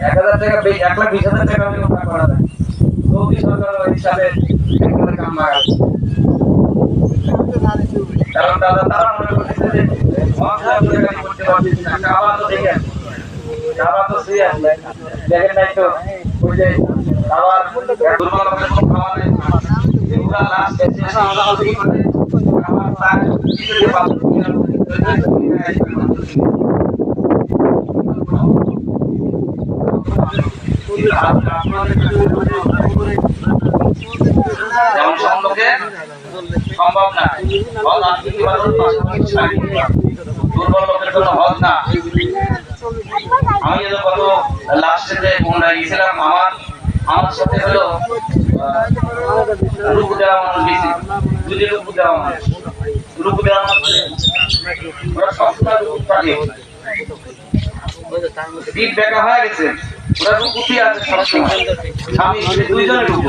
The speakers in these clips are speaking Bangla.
1000 টাকা 1,20,000 টাকা হলে ওটা করা যায়। সৌদি সরকার হিসাবে একবারে কাম লাগায়। কারণ তারা মনে করতেছে যে করতে পারতেছি না। কাবা তো দেখেন, কাবা তো শুয়ে আছে, দেখেন নাই তো ওই যে কাবার দুর্বল করে কোনো খাওয়া নেই, এগুলা লাস্ট এসে কাবার তার যে বাথরুম যেমন সম্পর্কে সম্ভব না, হজ আর্থিক ইবাদত দুর্বল লোকের জন্য হজ না। আমি যে কত লাস্টে যে কোনটা গেছিলাম, আমার সাথে হলো রূপ দেওয়া মানুষ বেশি, যদি রূপ দেওয়া মানুষ ওরা সবসময় রূপ থাকে, পিঠ বেঁকা হয়ে গেছে, ওরা রূপতি আছে সবসময়, স্বামী দুইজনে রূপ।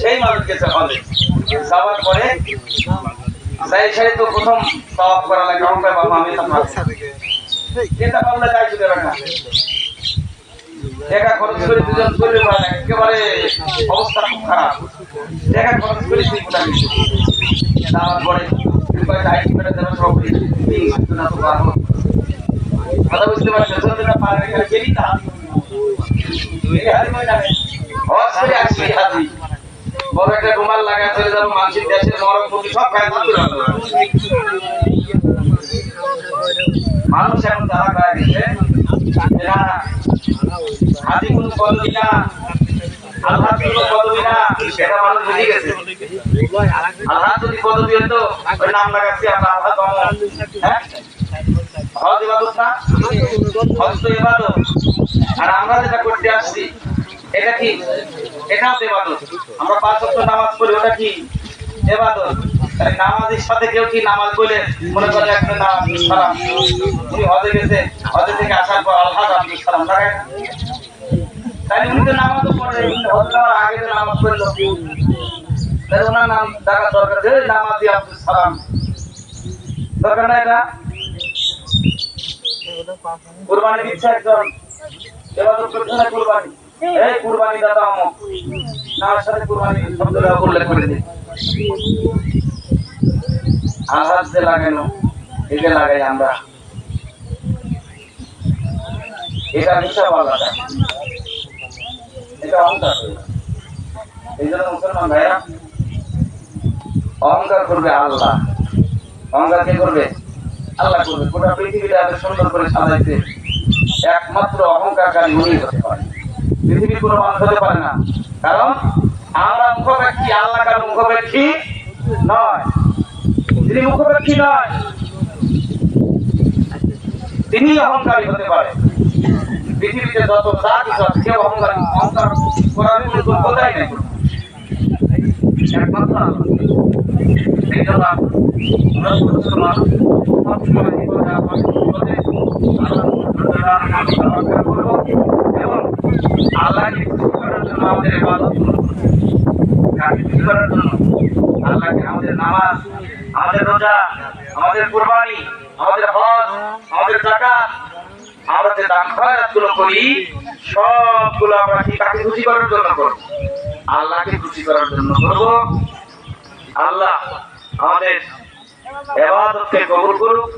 সেই মানুষ গেছে হলে যাওয়ার পরে সাই তো প্রথম সওয়াব করা লাগে, অঙ্কায় বাবা আমি এটা পারলে তাই চলে যাবে না, টাকা খরচ করে দুজন চলে পারে, একেবারে অবস্থা খুব খারাপ, টাকা খরচ করে তুই কোথায় গেছিস, যাওয়ার পরে কথা বুঝতে পারছো, বড় একটা রুমাল লাগা চলে যাবো মানুষের দেশের নরম প্রতি সব খায় মানুষ এখন তারা গায়ে গেছে হাতি কোনো পদবি না, আল্লাহ কোনো পদবি না, সেটা মানুষ বুঝে গেছে। আল্লাহ যদি পদবি হতো ওই নাম লাগাচ্ছি আমরা আল্লাহ কম, হ্যাঁ হজ ইবাদত না, হজ তো ইবাদত। আর আমরা যেটা করতে আসছি এটা কি, এটাও তো ইবাদত। আমরা 5 ওয়াক্ত নামাজ পড়ি, ওটা কি ইবাদত। নামাজের সাথে কেউ কি নামাজ বলে মনে করে একটা নামাজ সালাম, উনি হজে গেছে, হজে থেকে আসার পর আল্লাহ আব্দুল সালাম লাগায়, তাই উনি তো নামাজও পড়ে, হজ যাওয়ার আগে তো নামাজ পড়লো, তাই ওনার নাম ডাকার দরকার, নামাজি আব্দুল সালাম দরকার না। এটা কুরবানি দিচ্ছে একজন, ইবাদত করছে না কুরবানি, এই কুরবানি দাতা অমুক, নামের সাথে কুরবানি শব্দটা উল্লেখ করে দিই। আঘাত যে লাগানো এটা লাগাই আমরা, এটা হিসাব আলাদা, এটা অহংকার। এই জন্য মুসলমান ভাইরা অহংকার করবে আল্লাহ, অহংকার কে করবে? আল্লাহ করবে। গোটা পৃথিবীটা এত সুন্দর করে সাজাইছে, একমাত্র অহংকারকারী উনি হতে পারে, পৃথিবীর কোনো মানুষ হতে পারে না। কারণ আমরা মুখোপেক্ষী, আল্লাহ কার মুখোপেক্ষী নয়, তিনি মুখোপেক্ষী নয়, তিনি অহংকারী হতে পারে। পৃথিবীতে যত যা কিছু আছে কেউ অহংকার করার কোনো যোগ্যতাই নেই, একমাত্র আল্লাহ। এই জন্য আমরা ছোট মানুষ সবসময় এবং আল্লাহকে খুশি করার জন্য আমাদের ইবাদত করার জন্য, আল্লাহকে আমাদের নামাজ, আমাদের রোজা, আমাদের কুরবানি, আমাদের হজ, আমাদের যাকাত, আমরা যে দান খয়রাতগুলো করি সবগুলো আমরা কি কাকে খুশি করার জন্য করব? আল্লাহকে খুশি করার জন্য করব। আল্লাহ আমাদের ইবাদতকে কবুল করুক,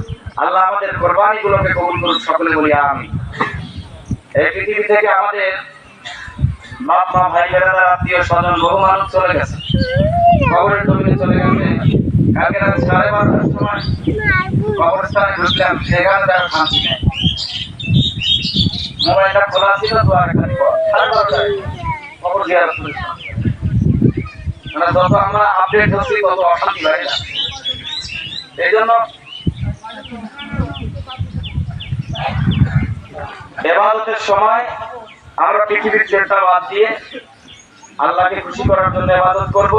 আল্লাহ আমাদের কুরবানিগুলোকে কবুল করুক, সকলে বলি আমিন। এই পৃথিবী থেকে আমাদের বাপ মা ভাই বোনেরা আত্মীয় স্বজন বহু মানুষ চলে গেছে, কবরের জমিনে চলে গেছে। কালকে রাত 12:30টার সময় কবরস্থানে ঢুকলাম, সেখানে তার শান্তি নেই, মোবাইলটা খোলা ছিল তো আর একটা 12:30টায় কবর জিয়ারত করেছিলাম। মানে যত আমরা আপডেট হচ্ছি তত অশান্তি হয় না। এই জন্য ইবাদতের সময় আমরা পৃথিবীর চিন্তা বাদ দিয়ে আল্লাহকে খুশি করার জন্য ইবাদত করব।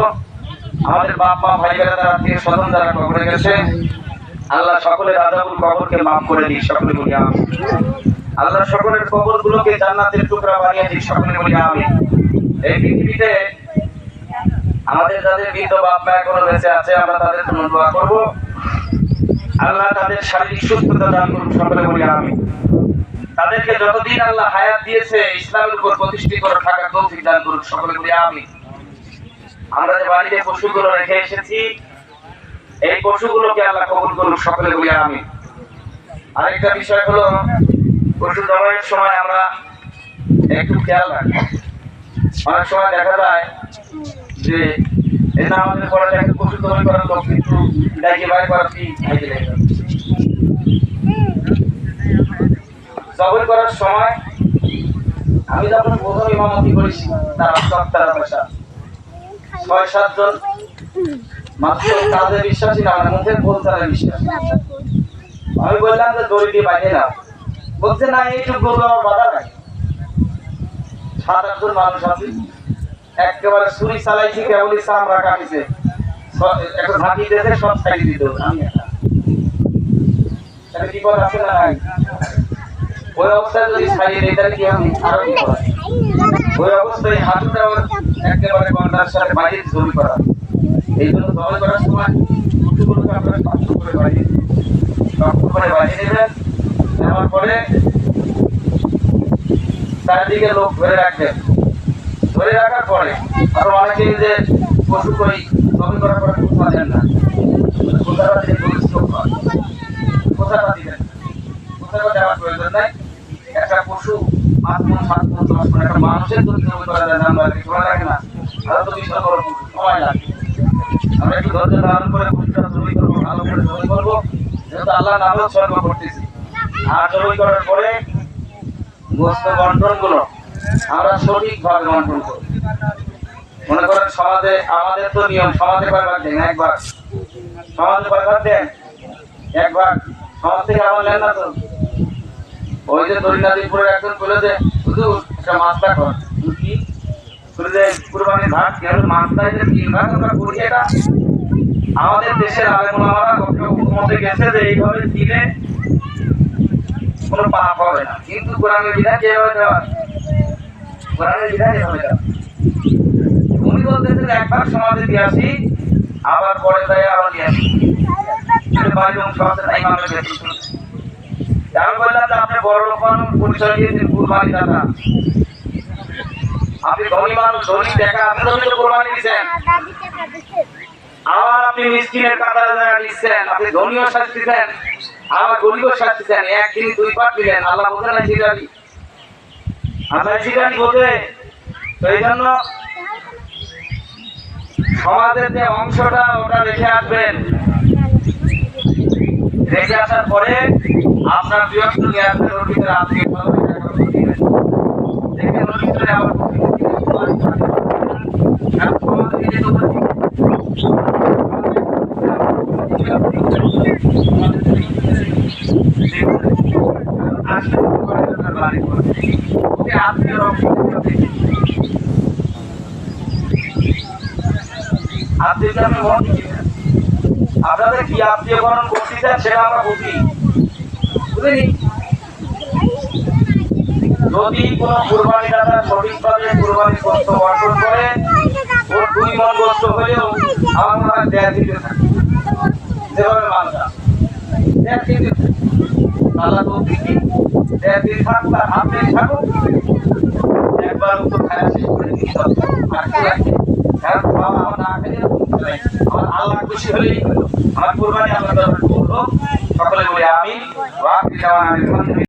আমাদের বাপ মা ভাই বোনেরা আত্মীয় স্বজন যারা কবরে গেছে, আল্লাহ সকলের আযাবুল কবরকে মাফ করে দিক, সকলে বলি আমিন। আল্লাহ সকলের কবরগুলোকে জান্নাতের টুকরা বানিয়ে দিক, সকলে বলি আমিন। এই পৃথিবীতে আমাদের যাদের বৃদ্ধ বাপ মা এখনো বেঁচে আছে, আমরা তাদের জন্য দোয়া করব, আল্লাহ তাদের শারীরিক সুস্থতা দান করুন, সকলে বলি আমিন। তাদেরকে যতদিন আল্লাহ হায়াত দিয়েছে ইসলামের উপর প্রতিষ্ঠিত করে থাকার তৌফিক দান করুন, সকলে বলি আমিন। আমরা যে বাড়িতে পশুগুলো রেখে এসেছি এই পশুগুলোকে আল্লাহ কবুল করুন, সকলে বলি আমিন। আরেকটা বিষয় হলো পশু জবাইয়ের সময় আমরা একটু খেয়াল রাখি। অনেক সময় দেখা যায় যে এটা আমাদের পরে একটা পশু জবাই করার লোক কিন্তু ডাইকে বাইরে করার কি জবাই করার সময় আমি যখন প্রথম ইমামতি করেছি তার সপ্তাহ পয়সা ৬-৭ জন মাত্র কাজে বিশ্বাসী না, মানে মুখের বলতে বিশ্বাস। আমি বললাম যে দড়ি দিয়ে বাইরে না, বলছে না এইটুকু গরু আমার বাধা নাই। ৭-৮ জন মানুষ আছে একেবারে ছুরি চালাইছি, কেবলই চামড়া কাটিছে, একটা ঝাঁকি দিয়েছে, সব ছাড়ি দিত। আমি একটা বিপদ আছে না নাই? ওই অবস্থায় যদি ছাড়িয়ে দিই তাহলে কি হবে? আরো বিপদ। ওই অবস্থায় হাঁটুটা একেবারে গন্ডার সাথে বাইরে জমি করা। এই জন্য জবাই করার সময় পশুগুলোকে আপনারা শক্ত করে বাড়িয়ে নেবেন। নেওয়ার পরে চারিদিকে লোক ধরে রাখবেন। ধরে রাখার পরে আরো অনেকেই যে পশু করি জবাই করার পরে কোথা দেন না, কোথাটা দিয়ে কোথাটা দিবেন, কোথাটা দেওয়ার প্রয়োজন নাই। একটা পশু ৫ মণ ৭ মণ ১০ মণ একটা মানুষের যদি জবাই করা যায় আমরা সময় লাগে না, আরো তো বিশাল বড় পশু সময় লাগে। আমরা একটু ধৈর্য ধারণ করে পশুটা জবাই করবো, ভালো করে জবাই করবো, যেহেতু আল্লাহ নামে উৎসর্গ করতেছি। আর জবাই করার পরে গোস্ত বন্টন গুলো আমরা সঠিক ভাবে বন্টন করি। মনে করেন সমাজে আমাদের তো নিয়ম, সমাজে কয়বার দেন? একবার। সমাজে কয়বার দেন? একবার। সমাজ থেকে আমার নেন না তো। ওই যে দরিনাদিপুরের একজন বলে যে হুজুর একটা মাছটা কর কি কুরবানির ভাগ কেন মাছটা যে ৩ ভাগ আমরা করি। এটা আমাদের দেশের আলেমুলামারা মতে গেছে যে এইভাবে দিলে কোনো পাপ হবে না, কিন্তু কোরআনের বিধান যেভাবে দেওয়া, কোরআনের বিধান এভাবে দেওয়া। উনি বলতেছেন একবার সমাজে দিয়ে আসি, আবার পরে যায় আবার নিয়ে আসি। বাড়ির অংশ আছে না ইমামের বেশি। আমি বললাম যে আপনি বড় লোক পরিচয় দিয়েছেন কুরবানি দাতা, আপনি ধনী মানুষ, ধনী দেখা আপনি ধনী কুরবানি দিচ্ছেন, আবার আপনি মিসকিনের কাতারে জায়গা দিচ্ছেন, আপনি ধনীও শাস্তি দেন আবার গরিবও শাস্তি দেন, একদিন 2 পাঠ দিলেন। আল্লাহ বোঝে না জিরালি, আল্লাহ জিরালি বোঝে। তো এই জন্য সমাজের যে অংশটা ওটা রেখে আসবেন। রেখে আসার পরে আপনার বিরক্ত নিয়ে আসবেন, ওর ভিতরে আপনি দেখে ওর ভিতরে আবার আপনাদের কি আত্মীয়করণ করতে চান সেটা আমরা বুঝি, বুঝলি? যদি কোন কুরবানি দাতা সঠিকভাবে কুরবানি গোশত বন্টন করে, ওর 2 মণ গোশত হলেও আমার মনে হয় 1.5 দিতে থাকে, যেভাবে মানটা 1.5 দিতে আল্লাহ তো দিদি 1.5 দিন থাক, তার হাতে থাকুক, একবার তো খায়া শেষ করে দিতে হবে। আর কি লাগে কারণ বাবা আমার না খেলে আমার আল্লাহ খুশি হলেই হলো। আমার কুরবানি আল্লাহ করবো, সকলে বলি আমিন। ওয়া আখিরু দাওয়ানা আলহামদুলিল্লাহ।